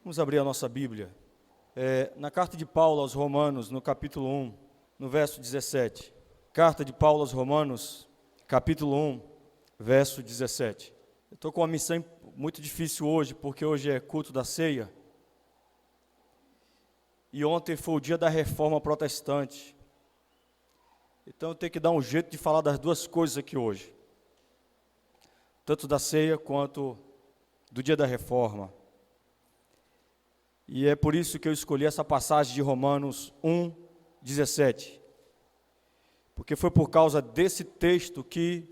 Vamos abrir a nossa Bíblia. Na carta de Paulo aos Romanos, no capítulo 1, no verso 17. Carta de Paulo aos Romanos, capítulo 1, verso 17. Eu estou com uma missão muito difícil hoje, porque hoje é culto da ceia. E ontem foi o dia da reforma protestante. Então eu tenho que dar um jeito de falar das duas coisas aqui hoje. Tanto da ceia quanto do dia da reforma. E é por isso que eu escolhi essa passagem de Romanos 1, 17. Porque foi por causa desse texto que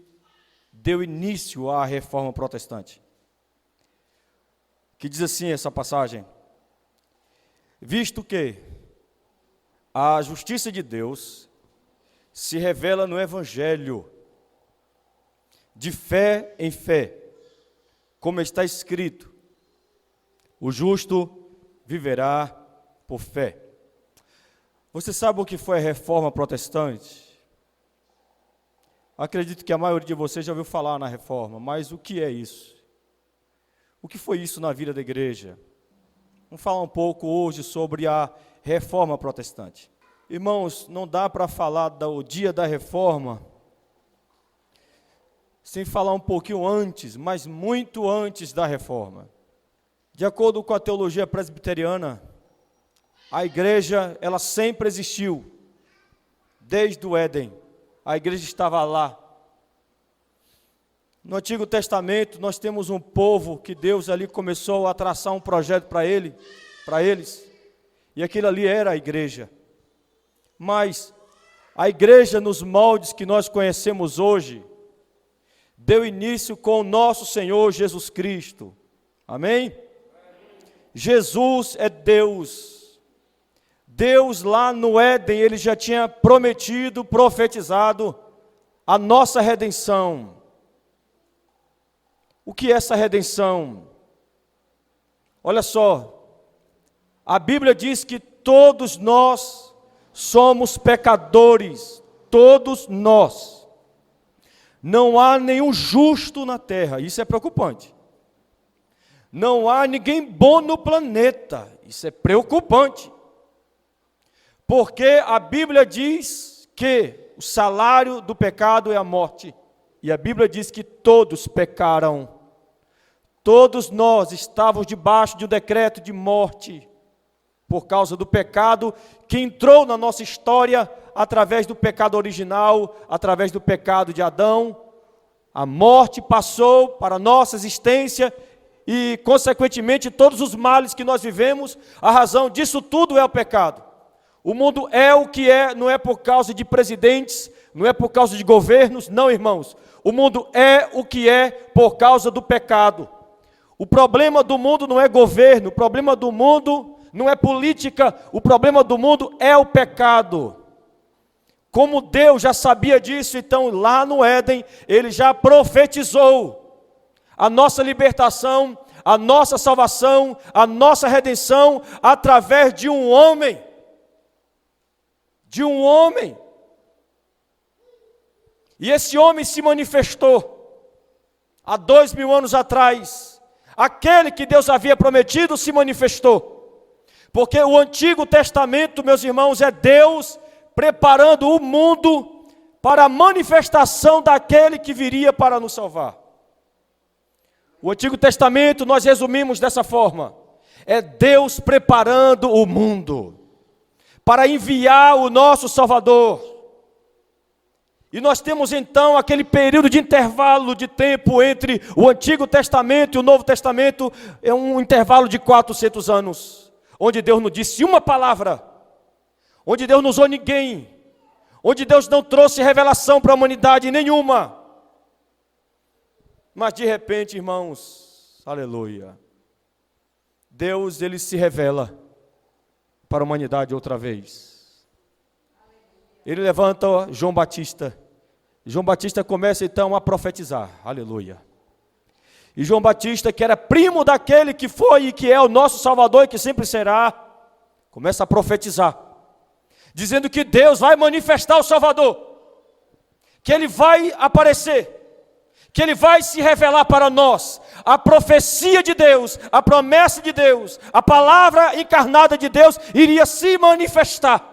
deu início à reforma protestante. Que diz assim essa passagem: visto que a justiça de Deus se revela no Evangelho, de fé em fé, como está escrito, o justo viverá por fé. Você sabe o que foi a reforma protestante? Acredito que a maioria de vocês já ouviu falar na reforma, mas o que é isso? O que foi isso na vida da igreja? Vamos falar um pouco hoje sobre a reforma protestante. Irmãos, não dá para falar do dia da reforma sem falar um pouquinho antes, mas muito antes da reforma. De acordo com a teologia presbiteriana, a igreja, ela sempre existiu. Desde o Éden, a igreja estava lá. No Antigo Testamento, nós temos um povo que Deus ali começou a traçar um projeto para eles, e aquilo ali era a igreja. Mas a igreja, nos moldes que nós conhecemos hoje, deu início com o nosso Senhor Jesus Cristo. Amém? Jesus é Deus. Deus lá no Éden, Ele já tinha prometido, profetizado a nossa redenção. O que é essa redenção? Olha só, a Bíblia diz que todos nós somos pecadores, todos nós. Não há nenhum justo na terra, isso é preocupante. Não há ninguém bom no planeta, isso é preocupante. Porque a Bíblia diz que o salário do pecado é a morte. E a Bíblia diz que todos pecaram. Todos nós estávamos debaixo de um decreto de morte, por causa do pecado que entrou na nossa história através do pecado original, através do pecado de Adão. A morte passou para a nossa existência e, consequentemente, todos os males que nós vivemos, a razão disso tudo é o pecado. O mundo é o que é, não é por causa de presidentes, não é por causa de governos, não, irmãos. O mundo é o que é por causa do pecado. O problema do mundo não é governo, o problema do mundo não é política, o problema do mundo é o pecado. Como Deus já sabia disso, então lá no Éden, Ele já profetizou a nossa libertação, a nossa salvação, a nossa redenção, através de um homem. De um homem. E esse homem se manifestou há 2000 anos atrás. Aquele que Deus havia prometido se manifestou. Porque o Antigo Testamento, meus irmãos, é Deus preparando o mundo para a manifestação daquele que viria para nos salvar. O Antigo Testamento nós resumimos dessa forma: é Deus preparando o mundo para enviar o nosso Salvador. E nós temos então aquele período de intervalo de tempo entre o Antigo Testamento e o Novo Testamento, é um intervalo de 400 anos, onde Deus não disse uma palavra, onde Deus não usou ninguém, onde Deus não trouxe revelação para a humanidade nenhuma. Mas de repente, irmãos, aleluia, Deus, Ele se revela para a humanidade outra vez. Ele levanta João Batista. João Batista começa então a profetizar, aleluia. E João Batista, que era primo daquele que foi e que é o nosso Salvador e que sempre será, começa a profetizar, dizendo que Deus vai manifestar o Salvador, que Ele vai aparecer, que Ele vai se revelar para nós, a profecia de Deus, a promessa de Deus, a palavra encarnada de Deus iria se manifestar.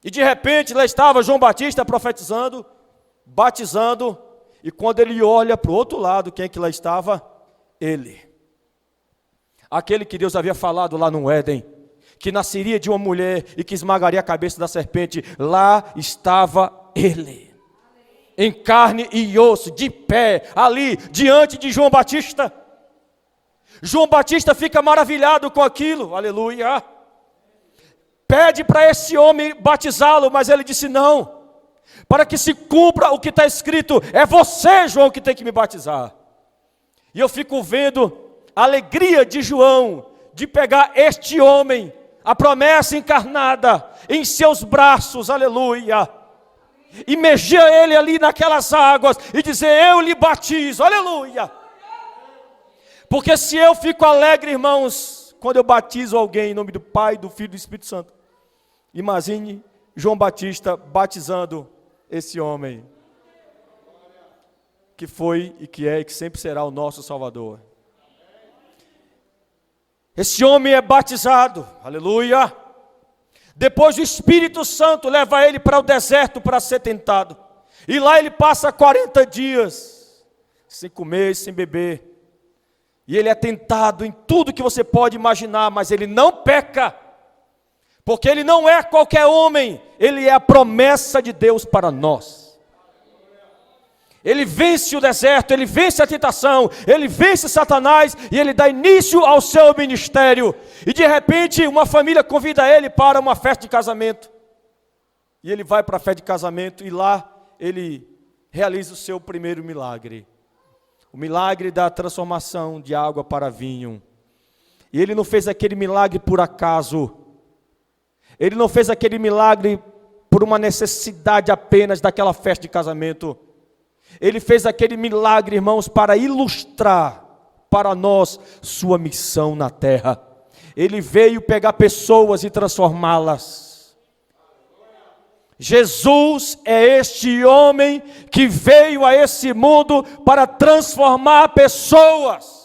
E de repente lá estava João Batista profetizando, batizando, e quando ele olha para o outro lado, quem é que lá estava? Ele. Aquele que Deus havia falado lá no Éden, que nasceria de uma mulher e que esmagaria a cabeça da serpente, lá estava ele, em carne e osso, de pé, ali, diante de João Batista. João Batista fica maravilhado com aquilo, aleluia. Pede para esse homem batizá-lo, mas ele disse não, para que se cumpra o que está escrito, é você, João, que tem que me batizar. E eu fico vendo a alegria de João, de pegar este homem, a promessa encarnada, em seus braços, aleluia, imergir ele ali naquelas águas, e dizer, eu lhe batizo, aleluia. Porque se eu fico alegre, irmãos, quando eu batizo alguém em nome do Pai, do Filho e do Espírito Santo, imagine João Batista batizando esse homem, que foi e que é e que sempre será o nosso Salvador. Esse homem é batizado, aleluia. Depois o Espírito Santo leva ele para o deserto para ser tentado. E lá ele passa 40 dias, sem comer, sem beber. E ele é tentado em tudo que você pode imaginar, mas ele não peca. Porque ele não é qualquer homem, ele é a promessa de Deus para nós. Ele vence o deserto, ele vence a tentação, ele vence Satanás e ele dá início ao seu ministério. E de repente uma família convida ele para uma festa de casamento. E ele vai para a festa de casamento e lá ele realiza o seu primeiro milagre. O milagre da transformação de água para vinho. E ele não fez aquele milagre por acaso. Ele não fez aquele milagre por uma necessidade apenas daquela festa de casamento. Ele fez aquele milagre, irmãos, para ilustrar para nós sua missão na terra. Ele veio pegar pessoas e transformá-las. Jesus é este homem que veio a esse mundo para transformar pessoas.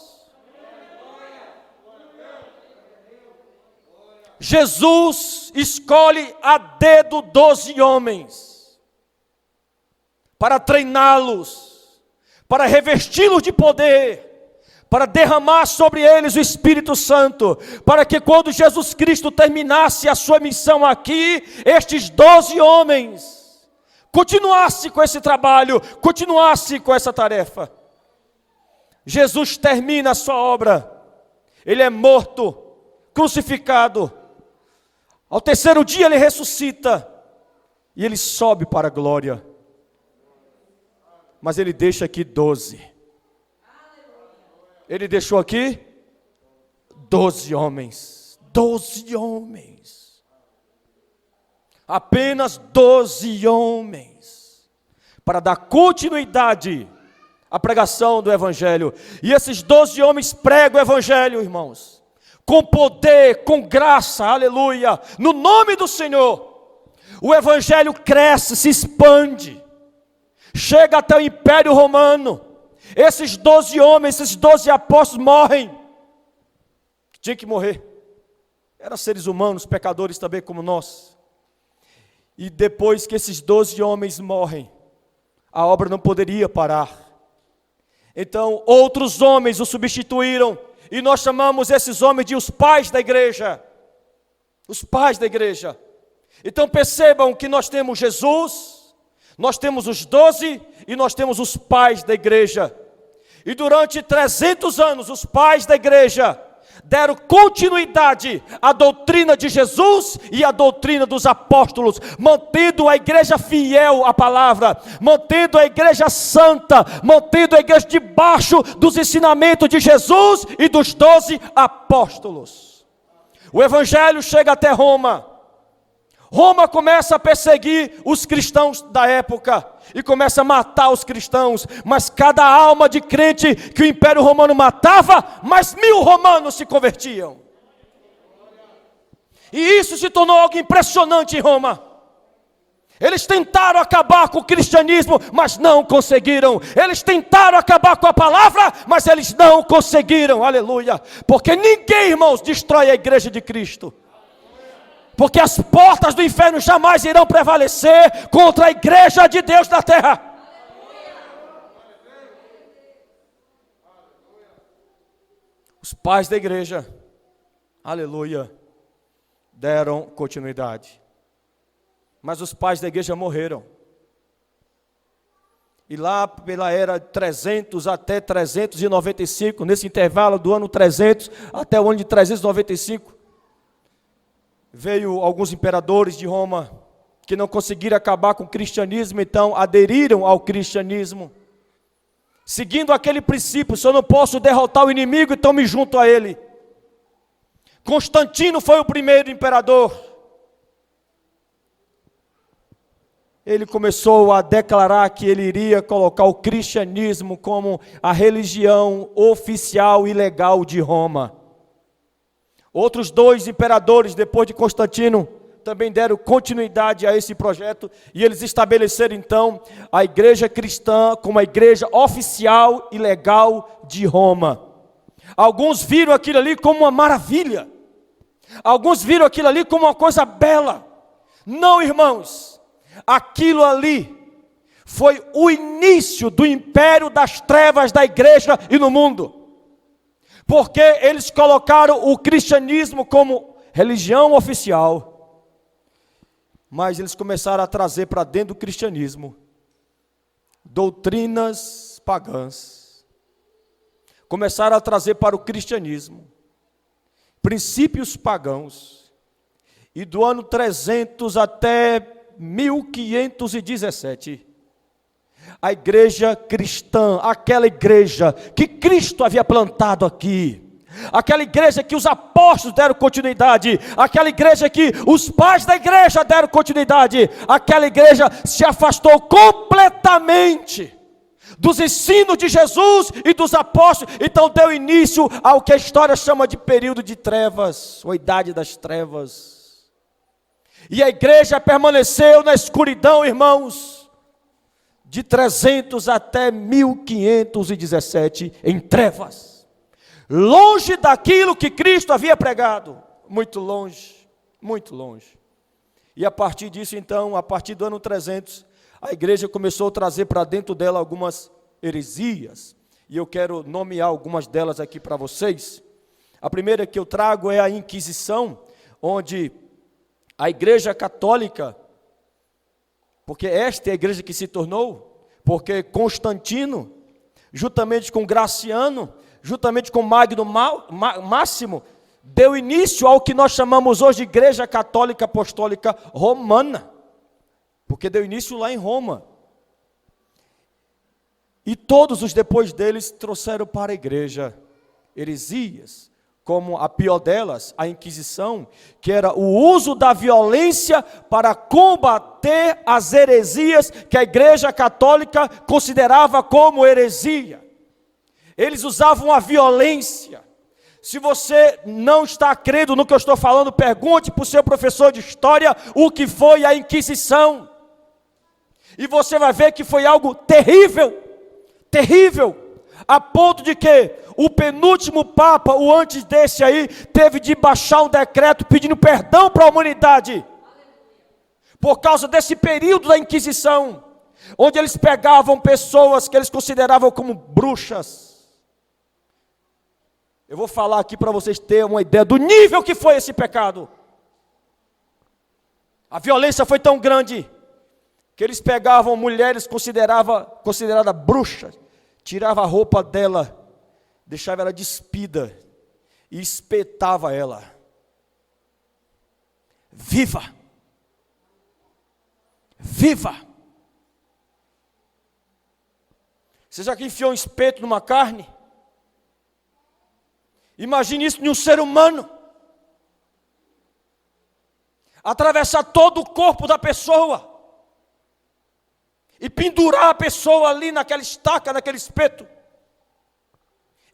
Jesus escolhe a dedo 12 homens para treiná-los, para revesti-los de poder, para derramar sobre eles o Espírito Santo, para que quando Jesus Cristo terminasse a sua missão aqui, estes 12 homens continuassem com esse trabalho, continuassem com essa tarefa. Jesus termina a sua obra, ele é morto, crucificado, ao terceiro dia ele ressuscita, e ele sobe para a glória. Mas ele deixa aqui 12. Ele deixou aqui 12 homens. 12 homens. Apenas 12 homens. Para dar continuidade à pregação do Evangelho. E esses 12 homens pregam o Evangelho, irmãos. Com poder, com graça, aleluia. No nome do Senhor. O Evangelho cresce, se expande. Chega até o Império Romano. Esses 12 homens, esses 12 apóstolos morrem. Tinha que morrer. Eram seres humanos, pecadores também como nós. E depois que esses 12 homens morrem, a obra não poderia parar. Então outros homens o substituíram. E nós chamamos esses homens de os pais da igreja. Os pais da igreja. Então percebam que nós temos Jesus, nós temos os 12 e nós temos os pais da igreja. E durante 300 anos os pais da igreja deram continuidade à doutrina de Jesus e à doutrina dos apóstolos, mantendo a igreja fiel à palavra, mantendo a igreja santa, mantendo a igreja debaixo dos ensinamentos de Jesus e dos 12 apóstolos. O evangelho chega até Roma. Roma começa a perseguir os cristãos da época e começa a matar os cristãos, mas cada alma de crente que o Império Romano matava, mais 1000 romanos se convertiam. E isso se tornou algo impressionante em Roma. Eles tentaram acabar com o cristianismo, mas não conseguiram. Eles tentaram acabar com a palavra, mas eles não conseguiram. Aleluia. Porque ninguém, irmãos, destrói a igreja de Cristo. Porque as portas do inferno jamais irão prevalecer contra a igreja de Deus na terra. Os pais da igreja, aleluia, deram continuidade. Mas os pais da igreja morreram. E lá pela era 300 até 395, nesse intervalo do ano 300 até o ano de 395, veio alguns imperadores de Roma que não conseguiram acabar com o cristianismo, então aderiram ao cristianismo. Seguindo aquele princípio, se eu não posso derrotar o inimigo, então me junto a ele. Constantino foi o primeiro imperador. Ele começou a declarar que ele iria colocar o cristianismo como a religião oficial e legal de Roma. Outros dois imperadores, depois de Constantino, também deram continuidade a esse projeto, e eles estabeleceram então a igreja cristã como a igreja oficial e legal de Roma. Alguns viram aquilo ali como uma maravilha, alguns viram aquilo ali como uma coisa bela. Não, irmãos, aquilo ali foi o início do império das trevas da igreja e no mundo. Porque eles colocaram o cristianismo como religião oficial, mas eles começaram a trazer para dentro do cristianismo doutrinas pagãs. Começaram a trazer para o cristianismo princípios pagãos. E do ano 300 até 1517, a igreja cristã, aquela igreja que Cristo havia plantado aqui, aquela igreja que os apóstolos deram continuidade, aquela igreja que os pais da igreja deram continuidade, aquela igreja se afastou completamente dos ensinos de Jesus e dos apóstolos, então deu início ao que a história chama de período de trevas, ou idade das trevas. E a igreja permaneceu na escuridão, irmãos, de 300 até 1517, em trevas, longe daquilo que Cristo havia pregado, muito longe, muito longe. E a partir disso, então, a partir do ano 300, a igreja começou a trazer para dentro dela algumas heresias, e eu quero nomear algumas delas aqui para vocês. A primeira que eu trago é a Inquisição, onde a igreja católica, porque esta é a igreja que se tornou, porque Constantino, juntamente com Graciano, juntamente com Magno Máximo, deu início ao que nós chamamos hoje de Igreja Católica Apostólica Romana, porque deu início lá em Roma. E todos os depois deles trouxeram para a igreja heresias, como a pior delas, a Inquisição, que era o uso da violência para combater as heresias que a igreja católica considerava como heresia. Eles usavam a violência. Se você não está crendo no que eu estou falando, pergunte para o seu professor de história o que foi a Inquisição. E você vai ver que foi algo terrível, terrível, a ponto de que o penúltimo Papa, o antes desse aí, teve de baixar um decreto pedindo perdão para a humanidade, por causa desse período da Inquisição, onde eles pegavam pessoas que eles consideravam como bruxas. Eu vou falar aqui para vocês terem uma ideia do nível que foi esse pecado. A violência foi tão grande, que eles pegavam mulheres consideradas bruxas, tirava a roupa dela, deixava ela despida e espetava ela. Viva! Viva! Você já que enfiou um espeto numa carne? Imagine isso em um ser humano. Atravessar todo o corpo da pessoa e pendurar a pessoa ali naquela estaca, naquele espeto.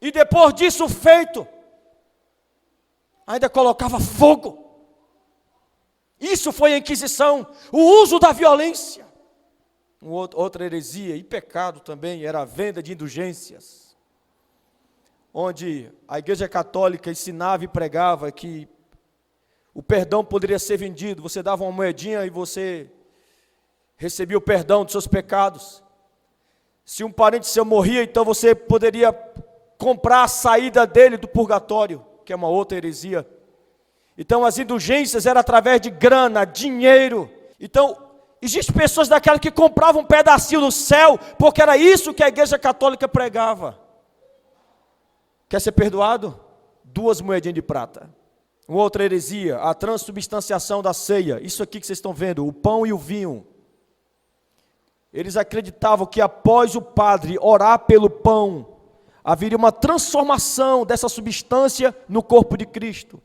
E depois disso feito, ainda colocava fogo Isso foi a Inquisição, o uso da violência. Outra heresia e pecado também era a venda de indulgências, onde a Igreja Católica ensinava e pregava que o perdão poderia ser vendido. Você dava uma moedinha e você recebia o perdão dos seus pecados. Se um parente seu morria, então você poderia comprar a saída dele do purgatório, que é uma outra heresia. Então as indulgências eram através de grana, dinheiro. Então existem pessoas daquelas que compravam um pedacinho do céu, porque era isso que a Igreja Católica pregava. Quer ser perdoado? 2 moedinhas de prata. Uma outra heresia, a transubstanciação da ceia. Isso aqui que vocês estão vendo, o pão e o vinho. Eles acreditavam que após o padre orar pelo pão, haveria uma transformação dessa substância no corpo de Cristo.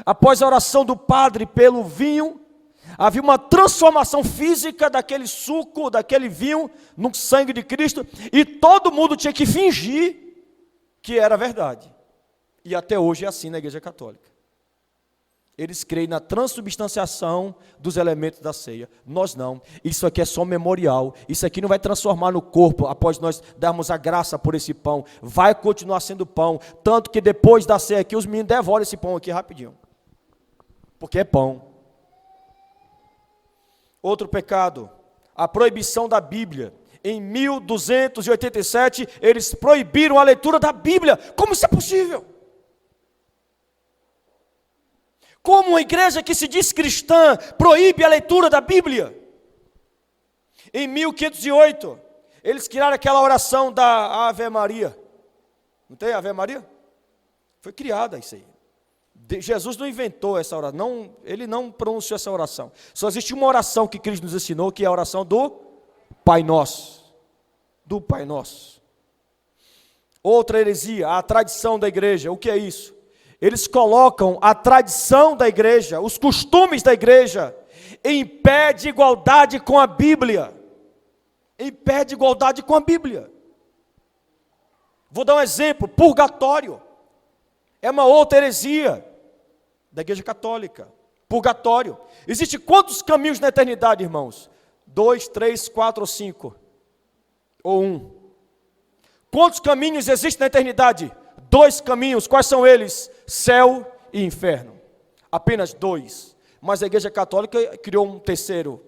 Após a oração do padre pelo vinho, havia uma transformação física daquele suco, daquele vinho, no sangue de Cristo, e todo mundo tinha que fingir que era verdade. E até hoje é assim na Igreja Católica. Eles creem na transubstanciação dos elementos da ceia. Nós não. Isso aqui é só memorial. Isso aqui não vai transformar no corpo após nós darmos a graça por esse pão. Vai continuar sendo pão. Tanto que depois da ceia aqui, os meninos devoram esse pão aqui rapidinho. Porque é pão. Outro pecado, a proibição da Bíblia. Em 1287, eles proibiram a leitura da Bíblia. Como isso é possível? Como uma igreja que se diz cristã proíbe a leitura da Bíblia? Em 1508, eles criaram aquela oração da Ave Maria. Não tem Ave Maria? Foi criada isso aí. Jesus não inventou essa oração, ele não pronunciou essa oração. Só existe uma oração que Cristo nos ensinou, que é a oração do Pai Nosso. Do Pai Nosso. Outra heresia, a tradição da igreja. O que é isso? Eles colocam a tradição da igreja, os costumes da igreja, em pé de igualdade com a Bíblia. Em pé de igualdade com a Bíblia. Vou dar um exemplo, purgatório. É uma outra heresia da Igreja Católica. Purgatório. Existem quantos caminhos na eternidade, irmãos? 2, 3, 4 ou 5? Ou 1? Quantos caminhos existem na eternidade? 2 caminhos. Quais são eles? Céu e inferno. Apenas 2. Mas a Igreja Católica criou um terceiro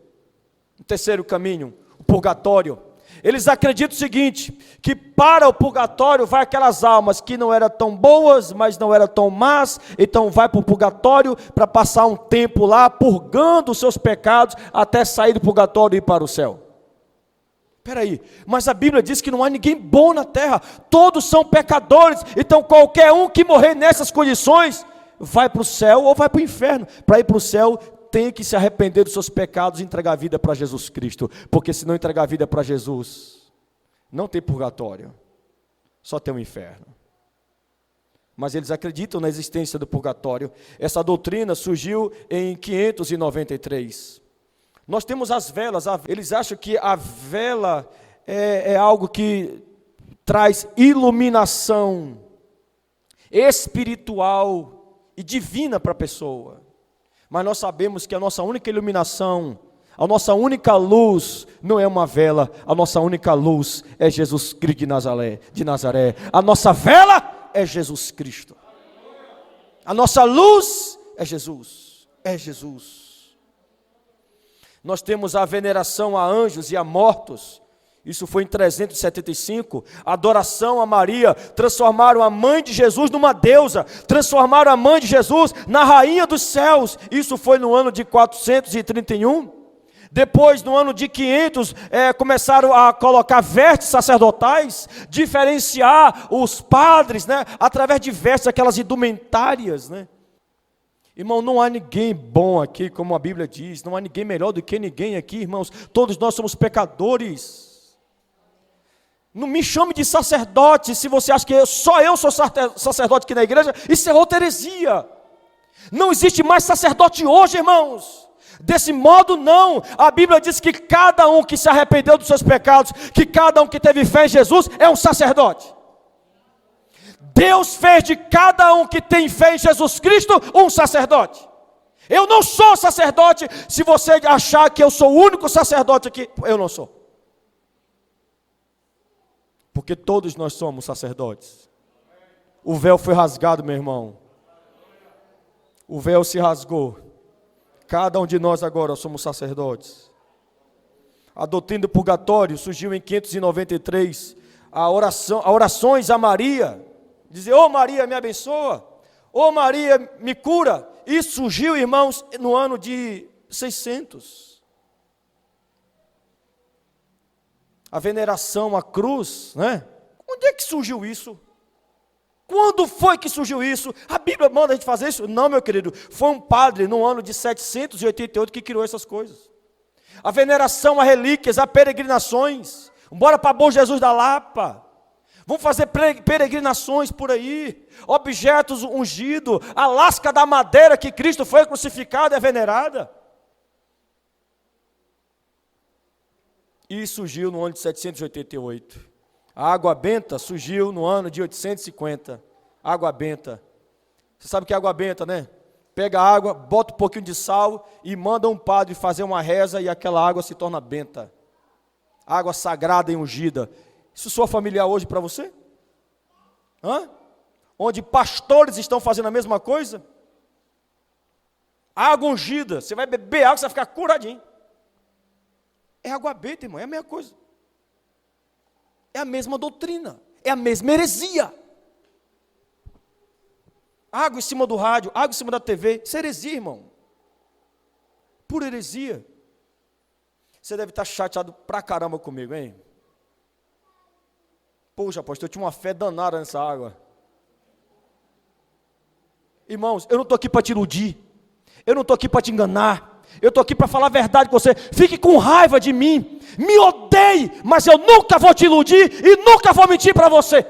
caminho, o purgatório. Eles acreditam o seguinte, que para o purgatório vai aquelas almas que não eram tão boas, mas não eram tão más, então vai para o purgatório para passar um tempo lá, purgando os seus pecados, até sair do purgatório e ir para o céu. Espera aí, mas a Bíblia diz que não há ninguém bom na terra, todos são pecadores, então qualquer um que morrer nessas condições, vai para o céu ou vai para o inferno. Para ir para o céu, tem que se arrepender dos seus pecados e entregar a vida para Jesus Cristo, porque se não entregar a vida para Jesus, não tem purgatório, só tem o inferno. Mas eles acreditam na existência do purgatório. Essa doutrina surgiu em 593. Nós temos as velas, eles acham que a vela é algo que traz iluminação espiritual e divina para a pessoa. Mas nós sabemos que a nossa única iluminação, a nossa única luz não é uma vela, a nossa única luz é Jesus Cristo de Nazaré. A nossa vela é Jesus Cristo. A nossa luz é Jesus, é Jesus. Nós temos a veneração a anjos e a mortos. Isso foi em 375, adoração a Maria, transformaram a mãe de Jesus numa deusa, transformaram a mãe de Jesus na rainha dos céus. Isso foi no ano de 431. Depois, no ano de 500, começaram a colocar vestes sacerdotais, diferenciar os padres, né, através de vestes, aquelas indumentárias, né. Irmão, não há ninguém bom aqui, como a Bíblia diz, não há ninguém melhor do que ninguém aqui, irmãos, todos nós somos pecadores. Não me chame de sacerdote, se você acha que só eu sou sacerdote aqui na igreja, isso é outra heresia. Não existe mais sacerdote hoje, irmãos. Desse modo não, a Bíblia diz que cada um que se arrependeu dos seus pecados, que cada um que teve fé em Jesus, é um sacerdote. Deus fez de cada um que tem fé em Jesus Cristo, um sacerdote. Eu não sou sacerdote. Se você achar que eu sou o único sacerdote aqui, eu não sou. Porque todos nós somos sacerdotes. O véu foi rasgado, meu irmão. O véu se rasgou. Cada um de nós agora somos sacerdotes. A doutrina do purgatório surgiu em 593. Orações a Maria. Dizer, ô Maria, me abençoa. Ô Maria, me cura. Isso surgiu, irmãos, no ano de 600. A veneração à cruz, né? Onde é que surgiu isso? Quando foi que surgiu isso? A Bíblia manda a gente fazer isso? Não, meu querido. Foi um padre, no ano de 788, que criou essas coisas. A veneração a relíquias, a peregrinações. Bora para Bom Jesus da Lapa. Vamos fazer peregrinações por aí. Objetos ungidos. A lasca da madeira que Cristo foi crucificado é venerada. E surgiu no ano de 788. A água benta surgiu no ano de 850. Água benta. Você sabe o que é água benta, né? Pega a água, bota um pouquinho de sal e manda um padre fazer uma reza e aquela água se torna benta. Água sagrada e ungida. Isso soa familiar hoje para você? Hã? Onde pastores estão fazendo a mesma coisa? Água ungida. Você vai beber água, você vai ficar curadinho. É água benta, irmão, é a mesma coisa. É a mesma doutrina, é a mesma heresia. Água em cima do rádio, água em cima da TV, isso é heresia, irmão. Pura heresia. Você deve estar chateado pra caramba comigo, hein? Poxa, pastor, eu tinha uma fé danada nessa água. Irmãos, eu não estou aqui para te iludir. Eu não estou aqui para te enganar. Eu estou aqui para falar a verdade com você. Fique com raiva de mim. Me odeie, mas eu nunca vou te iludir e nunca vou mentir para você.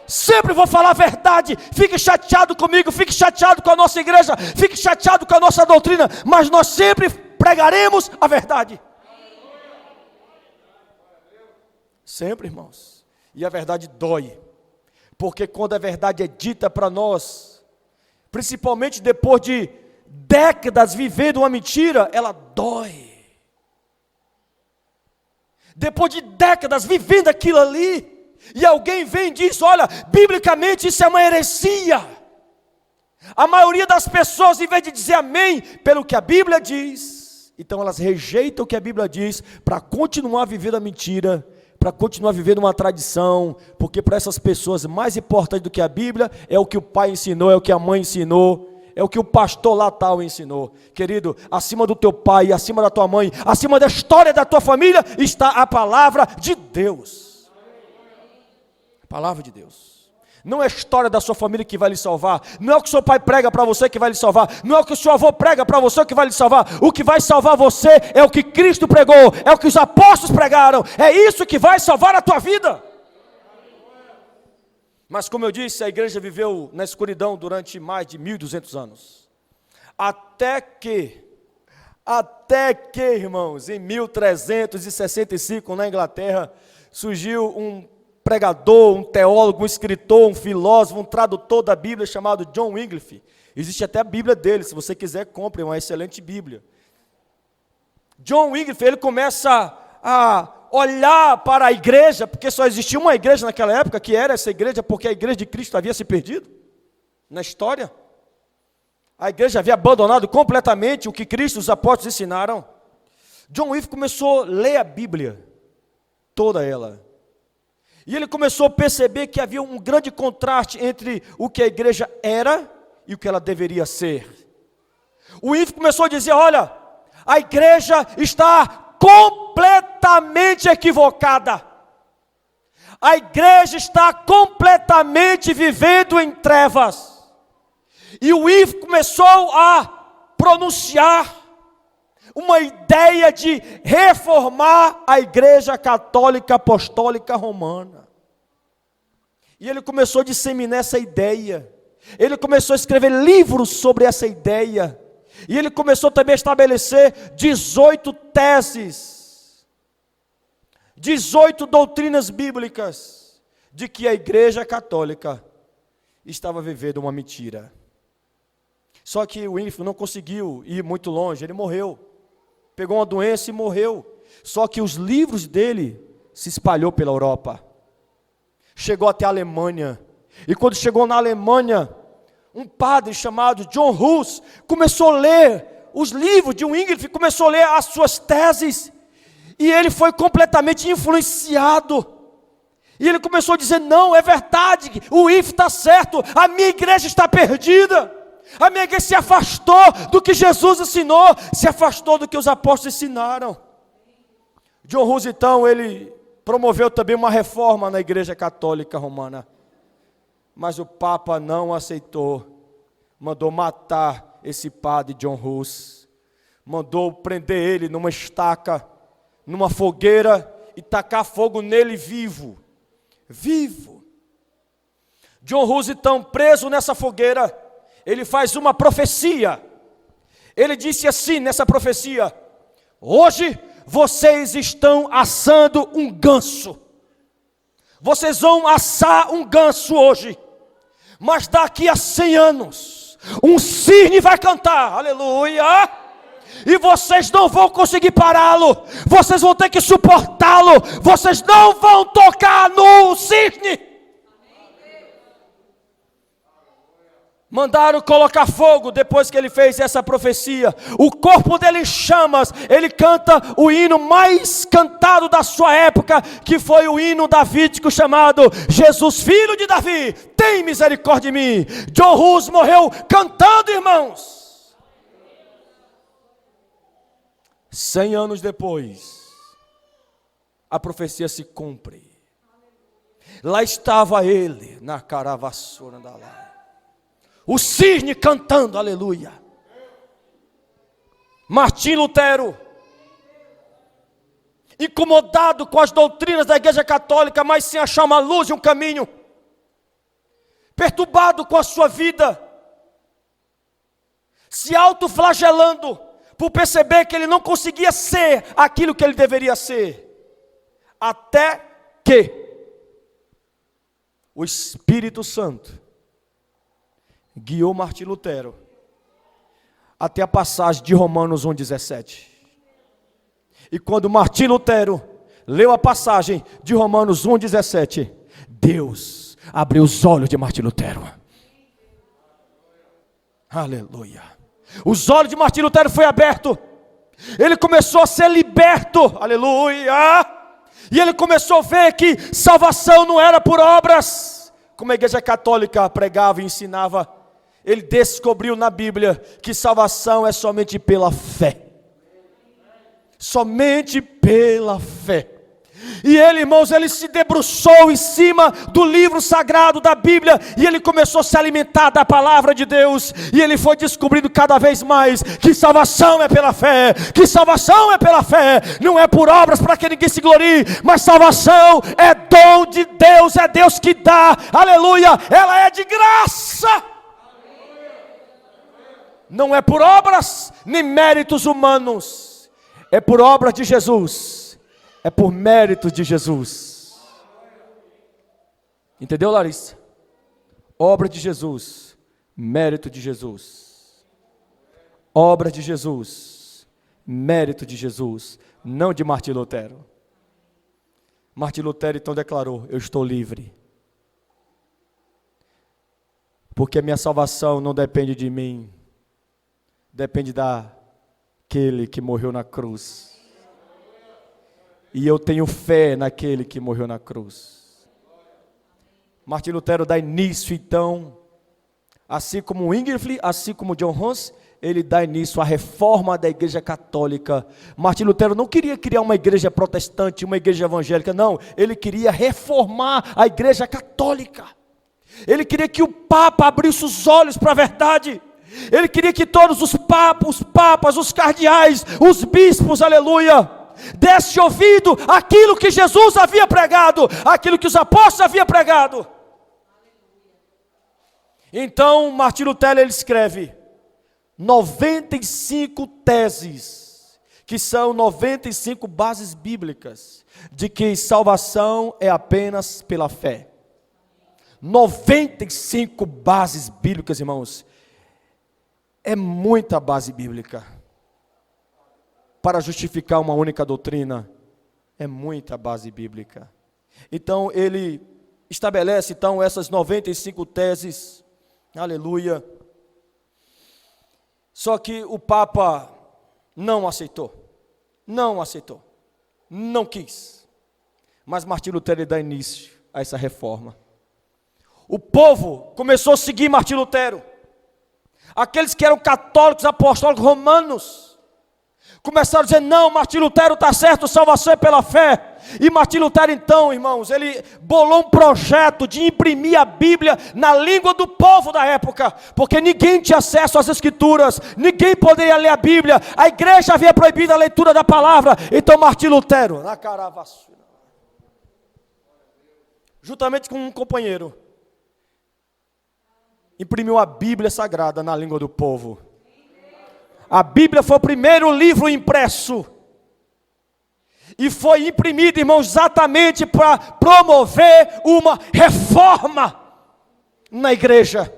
Sempre vou falar a verdade. Fique chateado comigo, fique chateado com a nossa igreja, fique chateado com a nossa doutrina, mas nós sempre pregaremos a verdade. Sempre, irmãos. E a verdade dói. Porque quando a verdade é dita para nós, principalmente depois de décadas vivendo uma mentira, ela dói. Depois de décadas vivendo aquilo ali, e alguém vem e diz, olha, biblicamente isso é uma heresia. A maioria das pessoas, em vez de dizer amém pelo que a Bíblia diz, então elas rejeitam o que a Bíblia diz para continuar vivendo a mentira, para continuar vivendo uma tradição, porque para essas pessoas mais importante do que a Bíblia é o que o pai ensinou, é o que a mãe ensinou, é o que o pastor lá tal ensinou. Querido, acima do teu pai, acima da tua mãe, acima da história da tua família, está a palavra de Deus. A palavra de Deus. Não é a história da sua família que vai lhe salvar. Não é o que seu pai prega para você que vai lhe salvar. Não é o que o seu avô prega para você que vai lhe salvar. O que vai salvar você é o que Cristo pregou. É o que os apóstolos pregaram. É isso que vai salvar a tua vida. Mas como eu disse, a igreja viveu na escuridão durante mais de 1200 anos. Até que, irmãos, em 1365 na Inglaterra, surgiu um pregador, um teólogo, um escritor, um filósofo, um tradutor da Bíblia chamado John Wycliffe. Existe até a Bíblia dele, se você quiser, compre, é uma excelente Bíblia. John Wycliffe, ele começa a olhar para a igreja, porque só existia uma igreja naquela época, que era essa igreja, porque a igreja de Cristo havia se perdido na história. A igreja havia abandonado completamente o que Cristo e os apóstolos ensinaram. John Wycliffe começou a ler a Bíblia, toda ela. E ele começou a perceber que havia um grande contraste entre o que a igreja era e o que ela deveria ser. O Wycliffe começou a dizer, olha, a igreja está completamente equivocada. A igreja está completamente vivendo em trevas. E o Wycliffe começou a pronunciar uma ideia de reformar a igreja católica apostólica romana. E ele começou a disseminar essa ideia. Ele começou a escrever livros sobre essa ideia. E ele começou também a estabelecer 18 teses, 18 doutrinas bíblicas, de que a igreja católica estava vivendo uma mentira. Só que o Wycliffe não conseguiu ir muito longe, ele morreu. Pegou uma doença e morreu. Só que os livros dele se espalhou pela Europa. Chegou até a Alemanha. E quando chegou na Alemanha, um padre chamado John Hus começou a ler os livros de Wycliffe, começou a ler as suas teses. E ele foi completamente influenciado. E ele começou a dizer, não, é verdade, o Wycliffe está certo, a minha igreja está perdida. A minha igreja se afastou do que Jesus ensinou, se afastou do que os apóstolos ensinaram. John Hus, então, ele promoveu também uma reforma na igreja católica romana. Mas o Papa não aceitou, mandou matar esse padre John Hus. Mandou prender ele numa estaca, numa fogueira e tacar fogo nele vivo. Vivo. John Hus, então, preso nessa fogueira, ele faz uma profecia. Ele disse assim nessa profecia: hoje vocês estão assando um ganso. Vocês vão assar um ganso hoje. Mas daqui a 100 anos, um cisne vai cantar, aleluia. E vocês não vão conseguir pará-lo. Vocês vão ter que suportá-lo. Vocês não vão tocar no cisne. Mandaram colocar fogo depois que ele fez essa profecia. O corpo dele em chamas. Ele canta o hino mais cantado da sua época, que foi o hino davídico chamado Jesus, filho de Davi, tem misericórdia de mim. John Hus morreu cantando, irmãos. 100 anos depois, a profecia se cumpre. Lá estava ele, na caravassora da lá. O cisne cantando, aleluia. Martim Lutero, incomodado com as doutrinas da igreja católica, mas sem achar uma luz e um caminho, perturbado com a sua vida, se autoflagelando, por perceber que ele não conseguia ser aquilo que ele deveria ser, até que o Espírito Santo guiou Martim Lutero até a passagem de Romanos 1,17. E quando Martim Lutero leu a passagem de Romanos 1,17, Deus abriu os olhos de Martim Lutero. Aleluia. Os olhos de Martim Lutero foi aberto. Ele começou a ser liberto. Aleluia. E ele começou a ver que salvação não era por obras, como a igreja católica pregava e ensinava. Ele descobriu na Bíblia que salvação é somente pela fé. Somente pela fé. E ele, irmãos, ele se debruçou em cima do livro sagrado da Bíblia, e ele começou a se alimentar da palavra de Deus, e ele foi descobrindo cada vez mais que salvação é pela fé, que salvação é pela fé, não é por obras para que ninguém se glorie, mas salvação é dom de Deus, é Deus que dá, aleluia, ela é de graça. Não é por obras, nem méritos humanos, é por obra de Jesus. É por mérito de Jesus. Entendeu, Larissa? Obra de Jesus, mérito de Jesus. Obra de Jesus, mérito de Jesus, não de Martim Lutero. Martim Lutero então declarou: eu estou livre. Porque a minha salvação não depende de mim, depende daquele que morreu na cruz. E eu tenho fé naquele que morreu na cruz. Martim Lutero dá início, então, assim como Wycliffe, assim como John Hus, ele dá início à reforma da igreja católica. Martim Lutero não queria criar uma igreja protestante, uma igreja evangélica, não. Ele queria reformar a igreja católica. Ele queria que o Papa abrisse os olhos para a verdade. Ele queria que todos os papas, os cardeais, os bispos, aleluia, desse ouvido aquilo que Jesus havia pregado, aquilo que os apóstolos haviam pregado. Então Martim Lutero ele escreve 95 teses, que são 95 bases bíblicas, de que salvação é apenas pela fé. 95 bases bíblicas, irmãos. É muita base bíblica para justificar uma única doutrina. É muita base bíblica. Então ele estabelece então essas 95 teses. Aleluia. Só que o Papa não aceitou. Não quis. Mas Martim Lutero dá início a essa reforma. O povo começou a seguir Martim Lutero. Aqueles que eram católicos, apostólicos, romanos, começaram a dizer, não, Martim Lutero está certo, salvação é pela fé. E Martim Lutero então, irmãos, ele bolou um projeto de imprimir a Bíblia na língua do povo da época, porque ninguém tinha acesso às escrituras, ninguém poderia ler a Bíblia, a igreja havia proibido a leitura da palavra. Então Martim Lutero, na caravassura, juntamente com um companheiro, imprimiu a Bíblia Sagrada na língua do povo. A Bíblia foi o primeiro livro impresso. E foi imprimido, irmãos, exatamente para promover uma reforma na igreja.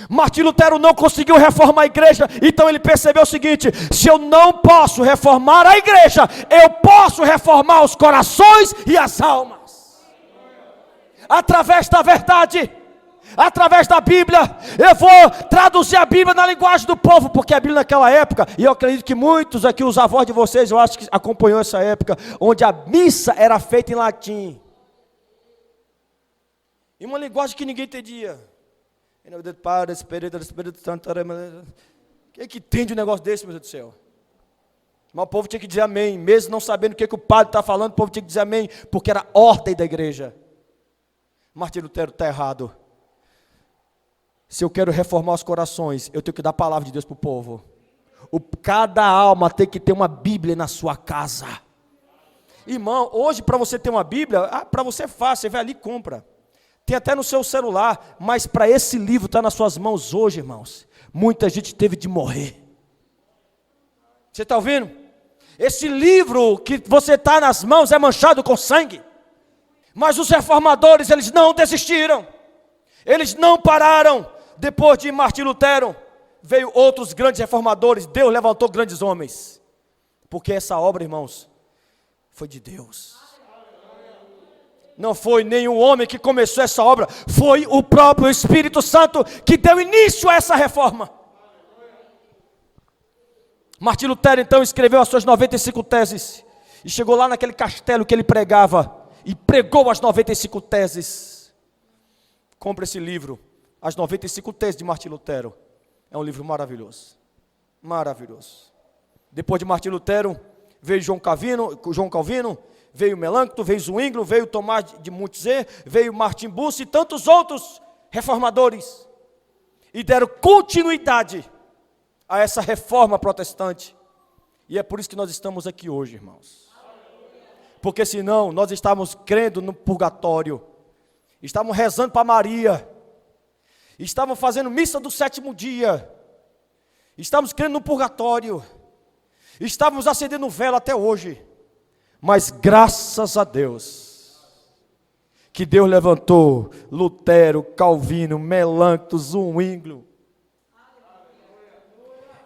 Martim Lutero não conseguiu reformar a igreja, então ele percebeu o seguinte: se eu não posso reformar a igreja, eu posso reformar os corações e as almas. Através da verdade. Através da Bíblia, eu vou traduzir a Bíblia na linguagem do povo, porque a Bíblia naquela época, e eu acredito que muitos aqui, os avós de vocês, eu acho que acompanhou essa época, onde a missa era feita em latim, em uma linguagem que ninguém entendia. Em nome do Pai, do Espírito Santo, quem é que entende um negócio desse, meu Deus do céu? Mas o povo tinha que dizer amém, mesmo não sabendo o que o padre está falando, o povo tinha que dizer amém, porque era ordem da igreja. Martim Lutero está errado. Se eu quero reformar os corações, eu tenho que dar a palavra de Deus para o povo. Cada alma tem que ter uma Bíblia na sua casa. Irmão, hoje para você ter uma Bíblia, para você é fácil, você vai ali e compra. Tem até no seu celular, mas para esse livro estar nas suas mãos hoje, irmãos, muita gente teve de morrer. Você está ouvindo? Esse livro que você está nas mãos é manchado com sangue. Mas os reformadores, eles não desistiram. Eles não pararam. Depois de Martim Lutero, veio outros grandes reformadores. Deus levantou grandes homens. Porque essa obra, irmãos, foi de Deus. Não foi nenhum homem que começou essa obra. Foi o próprio Espírito Santo que deu início a essa reforma. Martim Lutero, então, escreveu as suas 95 teses. E chegou lá naquele castelo que ele pregava. E pregou as 95 teses. Compre esse livro. As 95 teses de Martim Lutero. É um livro maravilhoso. Maravilhoso. Depois de Martim Lutero, veio João Calvino, veio Melancton, veio Zwinglio, veio Tomás de Montezet, veio Martin Bucer e tantos outros reformadores. E deram continuidade a essa reforma protestante. E é por isso que nós estamos aqui hoje, irmãos. Porque senão nós estávamos crendo no purgatório. Estávamos rezando para Maria. Estávamos fazendo missa do 7º dia. Estávamos crendo no purgatório. Estávamos acendendo vela até hoje. Mas graças a Deus, que Deus levantou Lutero, Calvino, Melancton, Zwinglio.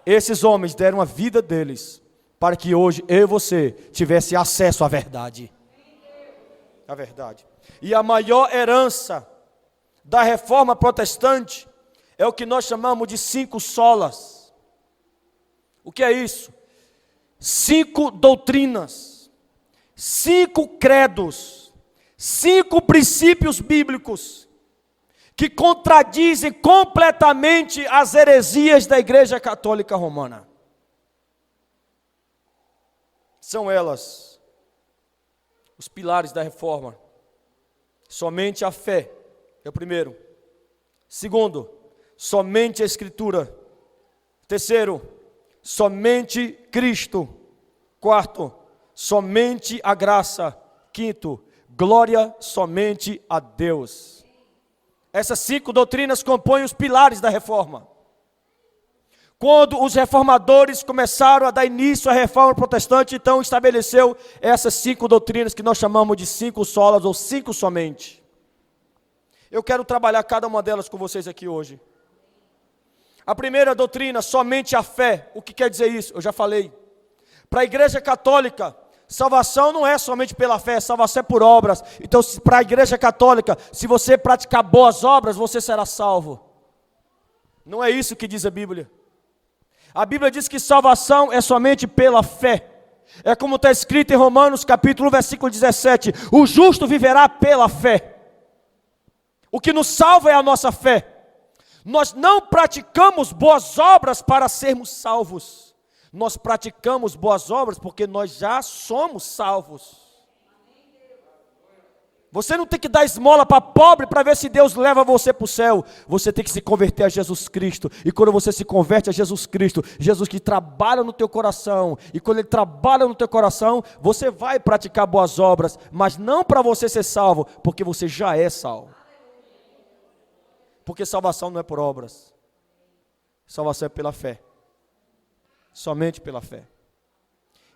Esses homens deram a vida deles para que hoje eu e você tivesse acesso à verdade. A verdade. E a maior herança da reforma protestante é o que nós chamamos de 5 solas. O que é isso? 5 doutrinas, 5 credos, 5 princípios bíblicos que contradizem completamente as heresias da Igreja Católica Romana. São elas os pilares da reforma. Somente a fé é o primeiro. Segundo, somente a Escritura. Terceiro, somente Cristo. Quarto, somente a graça. Quinto, glória somente a Deus. Essas 5 doutrinas compõem os pilares da reforma. Quando os reformadores começaram a dar início à reforma protestante, então estabeleceu essas 5 doutrinas que nós chamamos de 5 solas ou 5 somente. Eu quero trabalhar cada uma delas com vocês aqui hoje. A primeira doutrina, somente a fé. O que quer dizer isso? Eu já falei. Para a igreja católica, salvação não é somente pela fé, salvação é por obras. Então, para a igreja católica, se você praticar boas obras, você será salvo. Não é isso que diz a Bíblia. A Bíblia diz que salvação é somente pela fé. É como está escrito em Romanos capítulo 1, versículo 17. O justo viverá pela fé. O que nos salva é a nossa fé. Nós não praticamos boas obras para sermos salvos. Nós praticamos boas obras porque nós já somos salvos. Você não tem que dar esmola para pobre para ver se Deus leva você para o céu. Você tem que se converter a Jesus Cristo. E quando você se converte a Jesus Cristo, Jesus que trabalha no teu coração, e quando Ele trabalha no teu coração, você vai praticar boas obras, mas não para você ser salvo, porque você já é salvo. Porque salvação não é por obras. Salvação é pela fé. Somente pela fé.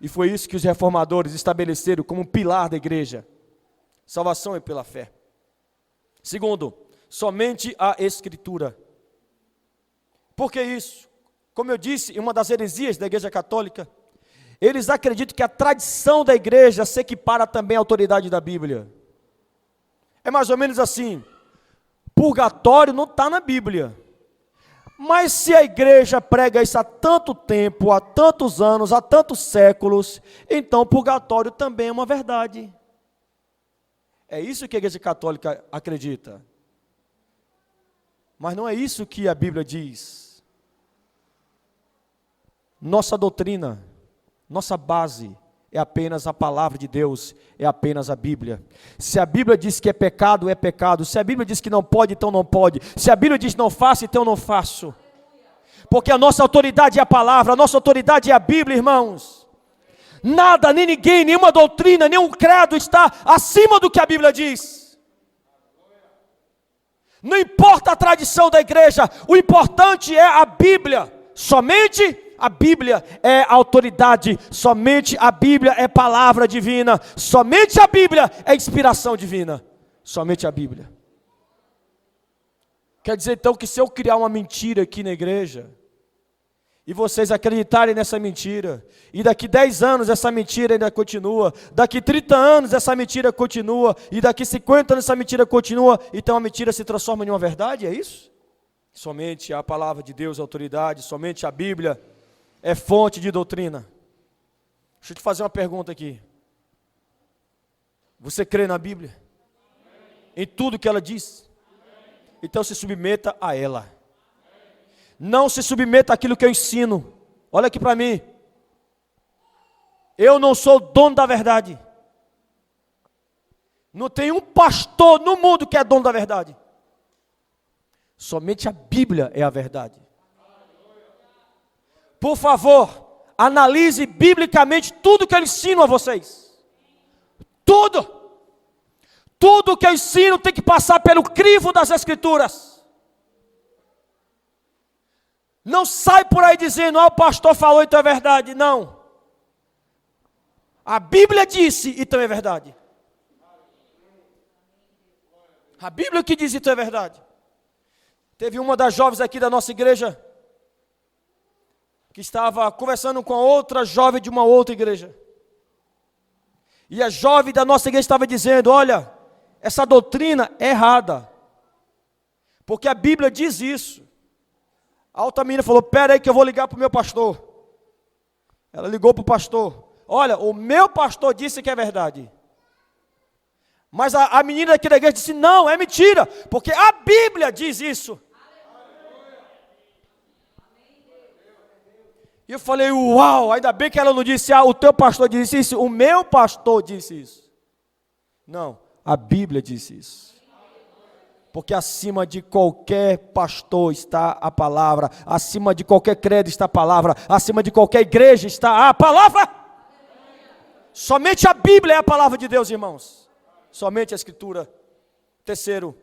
E foi isso que os reformadores estabeleceram como pilar da igreja. Salvação é pela fé. Segundo, somente a Escritura. Por que isso? Como eu disse, em uma das heresias da igreja católica, eles acreditam que a tradição da igreja se equipara também à autoridade da Bíblia. É mais ou menos assim. Purgatório não está na Bíblia. Mas se a igreja prega isso há tanto tempo, há tantos anos, há tantos séculos, então purgatório também é uma verdade. É isso que a igreja católica acredita. Mas não é isso que a Bíblia diz. Nossa doutrina, nossa base é apenas a palavra de Deus, é apenas a Bíblia. Se a Bíblia diz que é pecado, é pecado. Se a Bíblia diz que não pode, então não pode. Se a Bíblia diz não faço, então não faço. Porque a nossa autoridade é a palavra, a nossa autoridade é a Bíblia, irmãos. Nada, nem ninguém, nenhuma doutrina, nenhum credo está acima do que a Bíblia diz. Não importa a tradição da igreja, o importante é a Bíblia. Somente a Bíblia é autoridade, somente a Bíblia é palavra divina, somente a Bíblia é inspiração divina, somente a Bíblia. Quer dizer então que se eu criar uma mentira aqui na igreja, e vocês acreditarem nessa mentira, e daqui 10 anos essa mentira ainda continua, daqui 30 anos essa mentira continua, e daqui 50 anos essa mentira continua, então a mentira se transforma em uma verdade, é isso? Somente a palavra de Deus é autoridade, somente a Bíblia é fonte de doutrina. Deixa eu te fazer uma pergunta aqui. Você crê na Bíblia? Em tudo que ela diz? Então se submeta a ela. Não se submeta àquilo que eu ensino. Olha aqui para mim. Eu não sou dono da verdade. Não tem um pastor no mundo que é dono da verdade. Somente a Bíblia é a verdade. Por favor, analise biblicamente tudo que eu ensino a vocês. Tudo. Tudo que eu ensino tem que passar pelo crivo das Escrituras. Não sai por aí dizendo, o pastor falou, então é verdade. Não. A Bíblia disse, então é verdade. A Bíblia que diz, então é verdade. Teve uma das jovens aqui da nossa igreja, que estava conversando com a outra jovem de uma outra igreja. E a jovem da nossa igreja estava dizendo, olha, essa doutrina é errada. Porque a Bíblia diz isso. A outra menina falou, pera aí que eu vou ligar para o meu pastor. Ela ligou para o pastor. Olha, o meu pastor disse que é verdade. Mas a menina aqui da igreja disse, não, é mentira. Porque a Bíblia diz isso. E eu falei, uau, ainda bem que ela não disse, o teu pastor disse isso, o meu pastor disse isso. Não, a Bíblia disse isso. Porque acima de qualquer pastor está a palavra, acima de qualquer credo está a palavra, acima de qualquer igreja está a palavra. Somente a Bíblia é a palavra de Deus, irmãos. Somente a Escritura. Terceiro,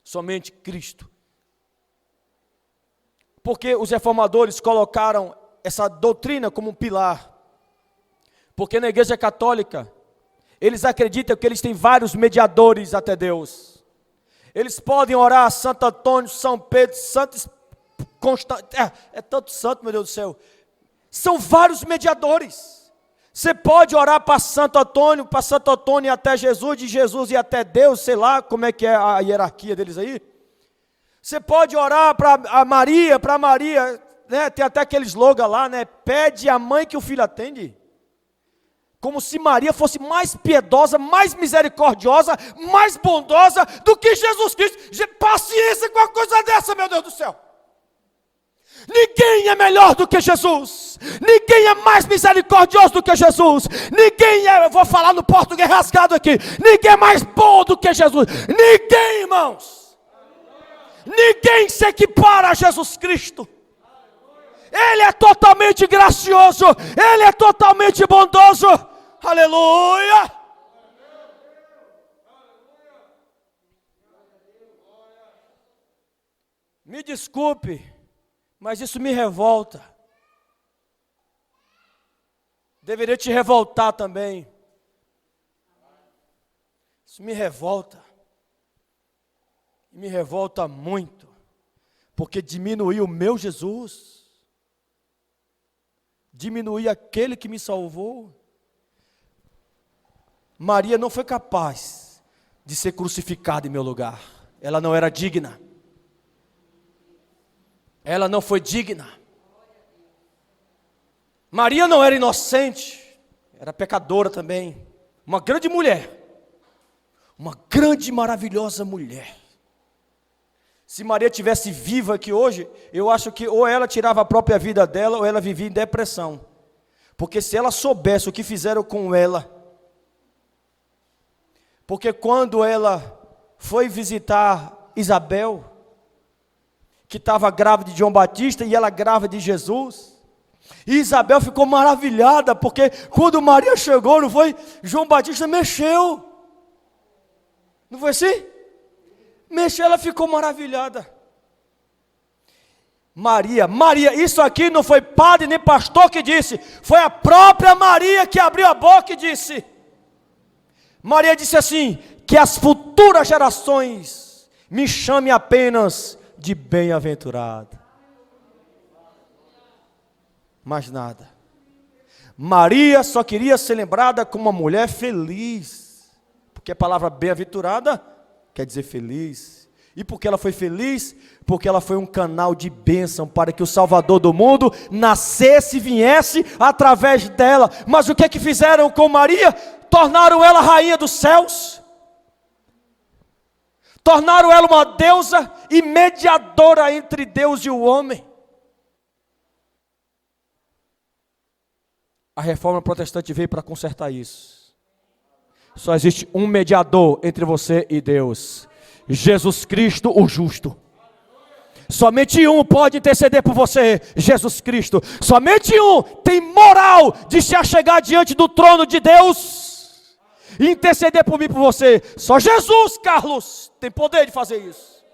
somente Cristo. Porque os reformadores colocaram essa doutrina como um pilar. Porque na igreja católica, eles acreditam que eles têm vários mediadores até Deus. Eles podem orar a Santo Antônio, São Pedro, Santo constante. É tanto santo, meu Deus do céu. São vários mediadores. Você pode orar para Santo Antônio ir até Jesus, de Jesus ir até Deus, sei lá como é que é a hierarquia deles aí. Você pode orar para Maria, né? Tem até aquele slogan lá, né? Pede a mãe que o filho atende. Como se Maria fosse mais piedosa, mais misericordiosa, mais bondosa do que Jesus Cristo. Paciência com uma coisa dessa, meu Deus do céu. Ninguém é melhor do que Jesus. Ninguém é mais misericordioso do que Jesus. Eu vou falar no português rasgado aqui. Ninguém é mais bom do que Jesus. Ninguém, irmãos. Ninguém se equipara a Jesus Cristo. Ele é totalmente gracioso. Ele é totalmente bondoso. Aleluia. Me desculpe, mas isso me revolta. Deveria te revoltar também. Isso me revolta. Me revolta muito. Porque diminuiu o meu Jesus. Diminuiu aquele que me salvou. Maria não foi capaz de ser crucificada em meu lugar. Ela não era digna. Ela não foi digna. Maria não era inocente, era pecadora também. Uma grande mulher. Uma grande, maravilhosa mulher. Se Maria tivesse viva aqui hoje, eu acho que ou ela tirava a própria vida dela, ou ela vivia em depressão. Porque se ela soubesse o que fizeram com ela, porque quando ela foi visitar Isabel, que estava grávida de João Batista, e ela grávida de Jesus, e Isabel ficou maravilhada, porque quando Maria chegou, não foi? João Batista mexeu, não foi assim? Mexeu, ela ficou maravilhada. Maria, isso aqui não foi padre nem pastor que disse, foi a própria Maria que abriu a boca e disse. Maria disse assim, que as futuras gerações me chamem apenas de bem-aventurada. Mais nada. Maria só queria ser lembrada como uma mulher feliz, porque a palavra bem-aventurada quer dizer feliz. E por que ela foi feliz? Porque ela foi um canal de bênção para que o Salvador do mundo nascesse e viesse através dela. Mas o que é que fizeram com Maria? Tornaram ela rainha dos céus. Tornaram ela uma deusa e mediadora entre Deus e o homem. A reforma protestante veio para consertar isso. Só existe um mediador entre você e Deus: Jesus Cristo, o justo. Somente um pode interceder por você, Jesus Cristo. Somente um tem moral de se achegar diante do trono de Deus e interceder por mim e por você. Só Jesus, Carlos, tem poder de fazer isso.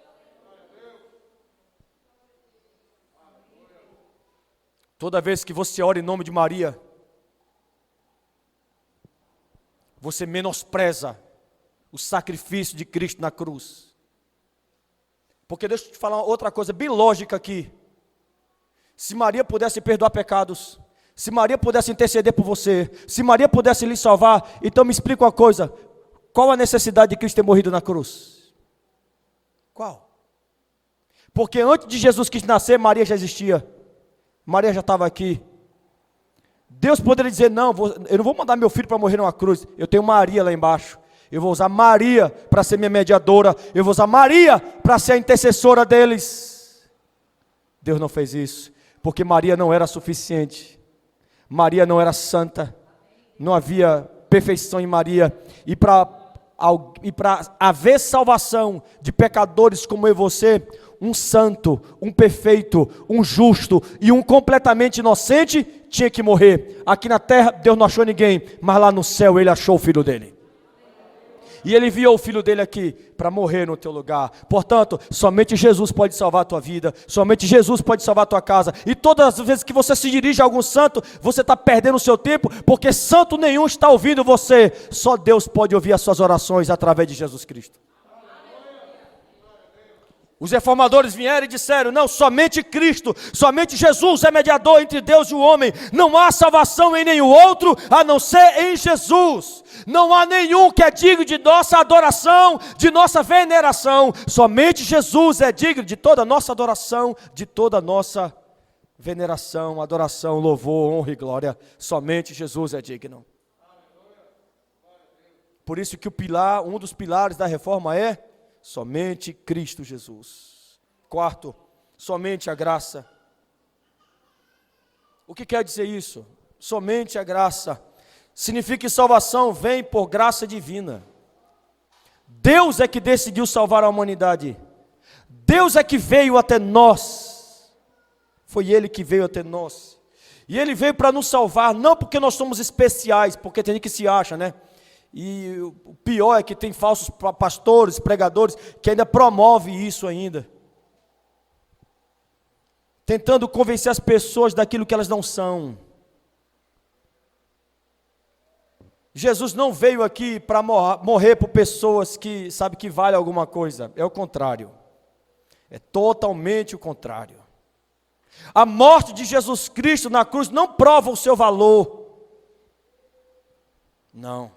Toda vez que você ora em nome de Maria, você menospreza o sacrifício de Cristo na cruz. Porque deixa eu te falar outra coisa bem lógica aqui. Se Maria pudesse perdoar pecados, se Maria pudesse interceder por você, se Maria pudesse lhe salvar, então me explica uma coisa: qual a necessidade de Cristo ter morrido na cruz? Qual? Porque antes de Jesus Cristo nascer, Maria já existia. Maria já estava aqui. Deus poderia dizer: não, eu não vou mandar meu filho para morrer numa cruz, eu tenho Maria lá embaixo. Eu vou usar Maria para ser minha mediadora. Eu vou usar Maria para ser a intercessora deles. Deus não fez isso, porque Maria não era suficiente. Maria não era santa. Não havia perfeição em Maria. E para haver salvação de pecadores como eu e você, um santo, um perfeito, um justo e um completamente inocente tinha que morrer. Aqui na terra Deus não achou ninguém, mas lá no céu Ele achou o filho dele. E Ele enviou o filho dele aqui para morrer no teu lugar. Portanto, somente Jesus pode salvar a tua vida. Somente Jesus pode salvar a tua casa. E todas as vezes que você se dirige a algum santo, você está perdendo o seu tempo, porque santo nenhum está ouvindo você. Só Deus pode ouvir as suas orações através de Jesus Cristo. Os reformadores vieram e disseram: não, somente Cristo, somente Jesus é mediador entre Deus e o homem. Não há salvação em nenhum outro, a não ser em Jesus. Não há nenhum que é digno de nossa adoração, de nossa veneração. Somente Jesus é digno de toda a nossa adoração, de toda a nossa veneração, adoração, louvor, honra e glória. Somente Jesus é digno. Por isso que um dos pilares da reforma é somente Cristo Jesus. Quarto, somente a graça. O que quer dizer isso? Somente a graça. Significa que salvação vem por graça divina. Deus é que decidiu salvar a humanidade. Deus é que veio até nós. Foi Ele que veio até nós. E Ele veio para nos salvar, não porque nós somos especiais, porque tem gente que se acha, né? E o pior é que tem falsos pastores, pregadores, que ainda promovem isso ainda. Tentando convencer as pessoas daquilo que elas não são. Jesus não veio aqui para morrer por pessoas que sabem que vale alguma coisa. É o contrário. É totalmente o contrário. A morte de Jesus Cristo na cruz não prova o seu valor. Não.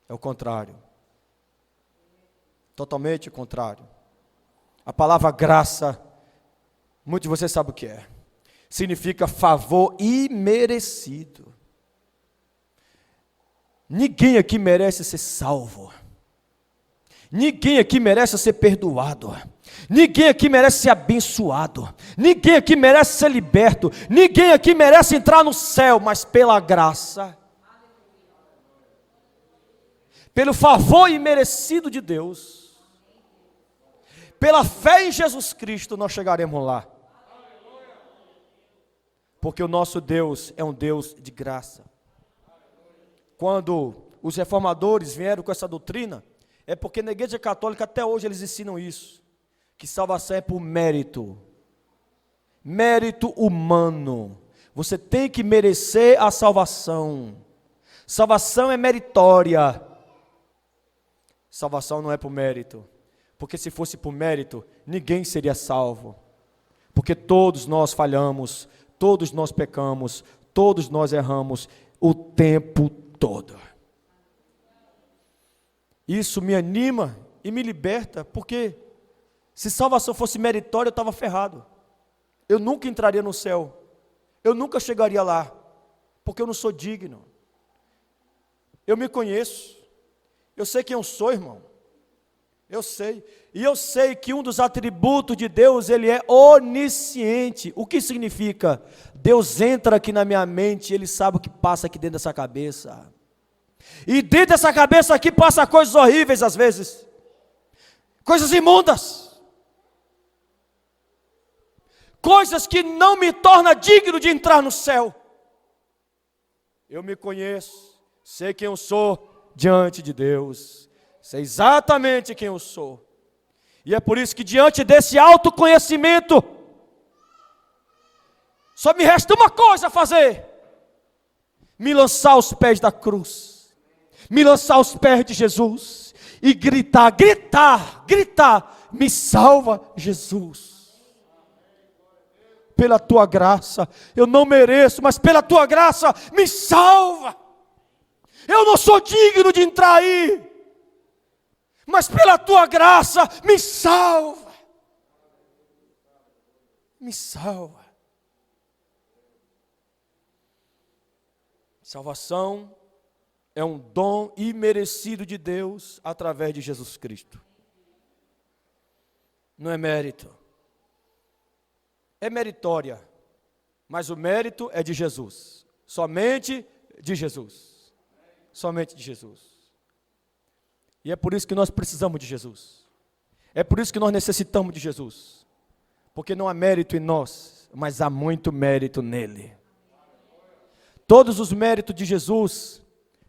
É o contrário. Totalmente o contrário. A palavra graça, muitos de vocês sabem o que é. Significa favor imerecido. Ninguém aqui merece ser salvo. Ninguém aqui merece ser perdoado. Ninguém aqui merece ser abençoado. Ninguém aqui merece ser liberto. Ninguém aqui merece entrar no céu, mas pela graça, pelo favor imerecido de Deus, pela fé em Jesus Cristo, nós chegaremos lá. Porque o nosso Deus é um Deus de graça. Quando os reformadores vieram com essa doutrina, é porque na Igreja Católica até hoje eles ensinam isso, que salvação é por mérito, mérito humano. Você tem que merecer a salvação. Salvação é meritória. Salvação não é por mérito, porque se fosse por mérito, ninguém seria salvo. Porque todos nós falhamos, todos nós pecamos, todos nós erramos o tempo todo. Isso me anima e me liberta, porque se salvação fosse meritória, eu estava ferrado. Eu nunca entraria no céu, eu nunca chegaria lá, porque eu não sou digno. Eu me conheço, eu sei quem eu sou, irmão. Eu sei, e eu sei que um dos atributos de Deus, Ele é onisciente. O que significa? Deus entra aqui na minha mente, Ele sabe o que passa aqui dentro dessa cabeça. E dentro dessa cabeça aqui passa coisas horríveis às vezes. Coisas imundas. Coisas que não me tornam digno de entrar no céu. Eu me conheço, sei quem eu sou diante de Deus. Sei exatamente quem eu sou. E é por isso que diante desse autoconhecimento, só me resta uma coisa a fazer: me lançar aos pés da cruz, me lançar aos pés de Jesus e gritar, me salva, Jesus. Pela tua graça, eu não mereço, mas pela tua graça, me salva. Eu não sou digno de entrar aí, mas pela tua graça, me salva. Me salva. Salvação é um dom imerecido de Deus através de Jesus Cristo. Não é mérito. É meritória, mas o mérito é de Jesus. Somente de Jesus. Somente de Jesus. E é por isso que nós precisamos de Jesus. É por isso que nós necessitamos de Jesus. Porque não há mérito em nós, mas há muito mérito nele. Todos os méritos de Jesus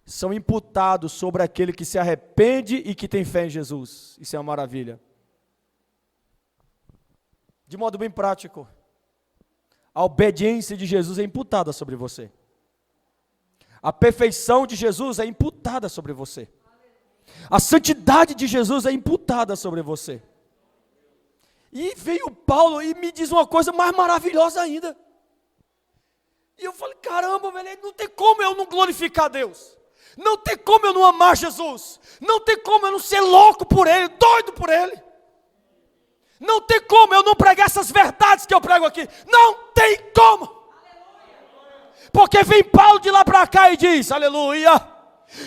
são imputados sobre aquele que se arrepende e que tem fé em Jesus. Isso é uma maravilha. De modo bem prático, a obediência de Jesus é imputada sobre você. A perfeição de Jesus é imputada sobre você. A santidade de Jesus é imputada sobre você. E veio Paulo e me diz uma coisa mais maravilhosa ainda. E eu falei, caramba, velho, não tem como eu não glorificar Deus. Não tem como eu não amar Jesus. Não tem como eu não ser louco por Ele, doido por Ele. Não tem como eu não pregar essas verdades que eu prego aqui. Não tem como. Porque vem Paulo de lá para cá e diz, aleluia,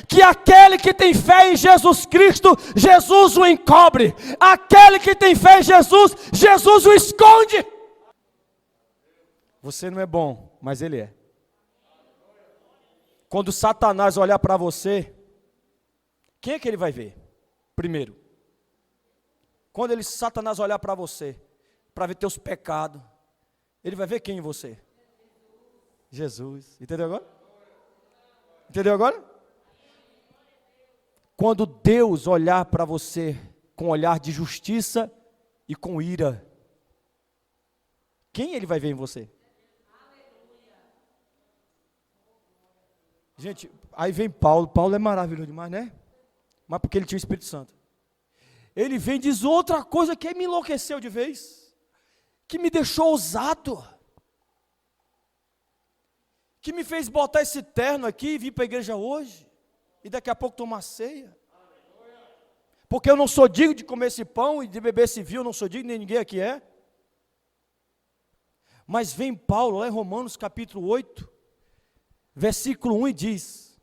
que aquele que tem fé em Jesus Cristo, Jesus o encobre. Aquele que tem fé em Jesus, Jesus o esconde. Você não é bom, mas Ele é. Quando Satanás olhar para você, quem é que ele vai ver? Primeiro, quando Satanás olhar para você, para ver teus pecados, ele vai ver quem em você? Jesus. Entendeu agora? Entendeu agora? Quando Deus olhar para você com olhar de justiça e com ira, quem ele vai ver em você? Gente, aí vem Paulo. Paulo é maravilhoso demais, né? Mas porque ele tinha o Espírito Santo. Ele vem e diz outra coisa que me enlouqueceu de vez, que me deixou ousado, que me fez botar esse terno aqui e vir para a igreja hoje, e daqui a pouco tomar ceia. Porque eu não sou digno de comer esse pão e de beber esse vinho, eu não sou digno, nem ninguém aqui é. Mas vem Paulo lá em Romanos capítulo 8, versículo 1 e diz: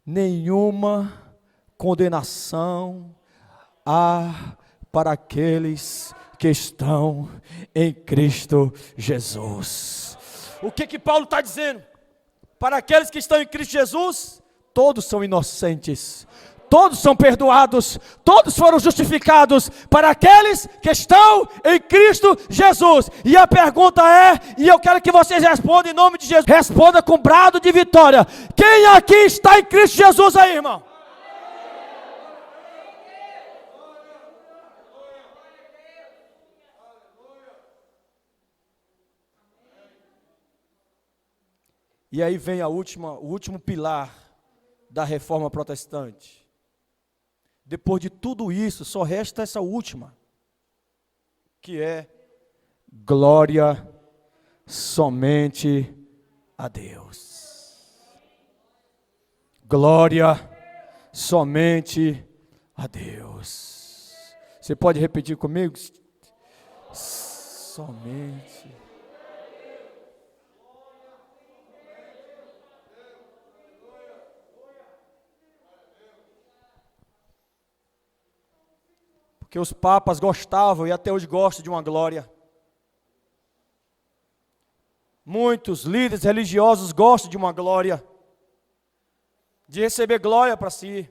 nenhuma condenação há para aqueles que estão em Cristo Jesus. O que Paulo está dizendo? Para aqueles que estão em Cristo Jesus, todos são inocentes, todos são perdoados, todos foram justificados, para aqueles que estão em Cristo Jesus. E a pergunta é, e eu quero que vocês respondam em nome de Jesus, responda com brado de vitória: quem aqui está em Cristo Jesus aí, irmão? E aí vem o último pilar da reforma protestante. Depois de tudo isso, só resta essa última, que é glória somente a Deus. Glória somente a Deus. Você pode repetir comigo? Somente. Que os papas gostavam e até hoje gostam de uma glória. Muitos líderes religiosos gostam de uma glória, de receber glória para si.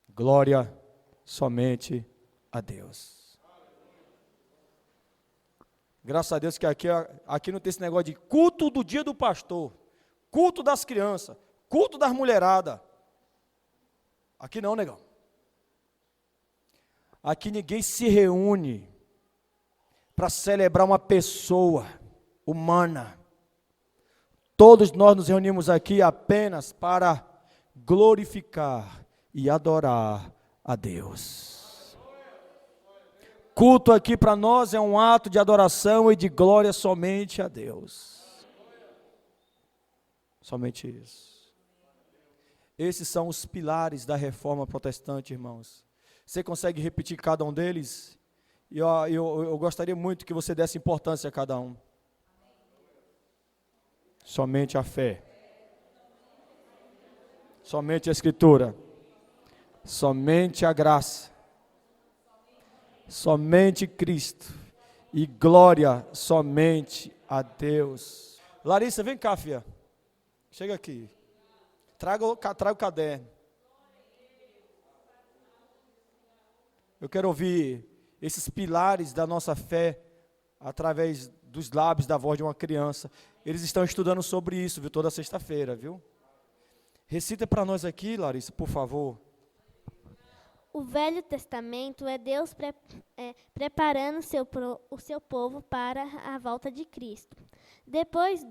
Glória somente a Deus. Graças a Deus que aqui não tem esse negócio de culto do dia do pastor, culto das crianças, culto das mulheradas. Aqui não, negão. Aqui ninguém se reúne para celebrar uma pessoa humana. Todos nós nos reunimos aqui apenas para glorificar e adorar a Deus. Culto aqui para nós é um ato de adoração e de glória somente a Deus. Somente isso. Esses são os pilares da reforma protestante, irmãos. Você consegue repetir cada um deles? E eu gostaria muito que você desse importância a cada um. Somente a fé. Somente a Escritura. Somente a graça. Somente Cristo. E glória somente a Deus. Larissa, vem cá, filha. Chega aqui. Traga o caderno. Eu quero ouvir esses pilares da nossa fé através dos lábios da voz de uma criança. Eles estão estudando sobre isso, viu, toda sexta-feira, viu? Recita para nós aqui, Larissa, por favor. O Velho Testamento é Deus preparando o seu povo para a volta de Cristo. Depois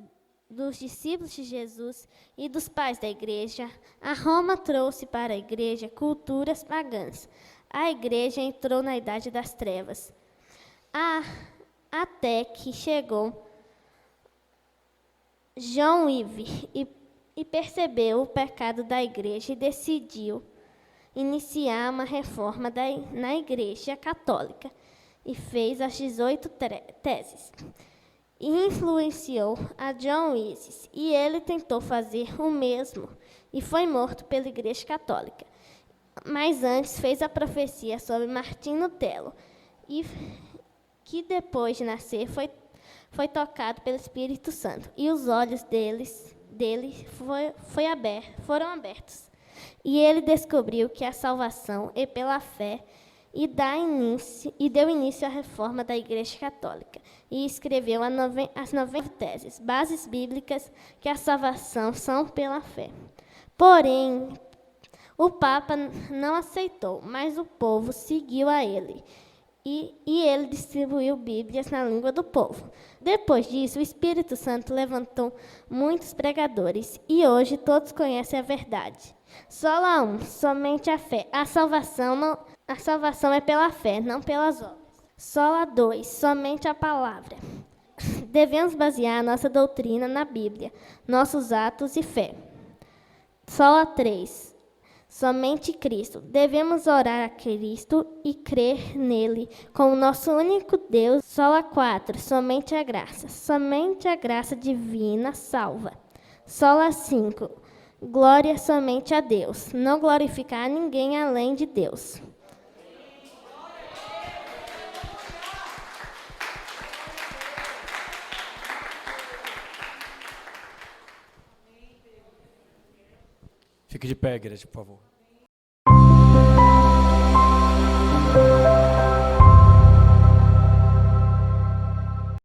dos discípulos de Jesus e dos pais da igreja, a Roma trouxe para a igreja culturas pagãs. A igreja entrou na Idade das Trevas, até que chegou John Ive e percebeu o pecado da igreja e decidiu iniciar uma reforma na igreja católica e fez as 18 teses. E influenciou a John Wesley, e ele tentou fazer o mesmo e foi morto pela igreja católica. Mas antes fez a profecia sobre Martim Lutero, e que depois de nascer foi tocado pelo Espírito Santo, e os olhos dele foram abertos. E ele descobriu que a salvação é pela fé e deu início à reforma da Igreja Católica. E escreveu as 90 teses, bases bíblicas que a salvação são pela fé. Porém, o Papa não aceitou, mas o povo seguiu a ele. E ele distribuiu Bíblias na língua do povo. Depois disso, o Espírito Santo levantou muitos pregadores, e hoje todos conhecem a verdade. Sola 1, somente a fé. A salvação é pela fé, não pelas obras. Sola 2, somente a palavra. Devemos basear nossa doutrina na Bíblia, nossos atos e fé. Sola 3, somente Cristo. Devemos orar a Cristo e crer nele como nosso único Deus. Sola 4, somente a graça. Somente a graça divina salva. Sola 5, glória somente a Deus. Não glorificar ninguém além de Deus. Fique de pé, igreja, por favor.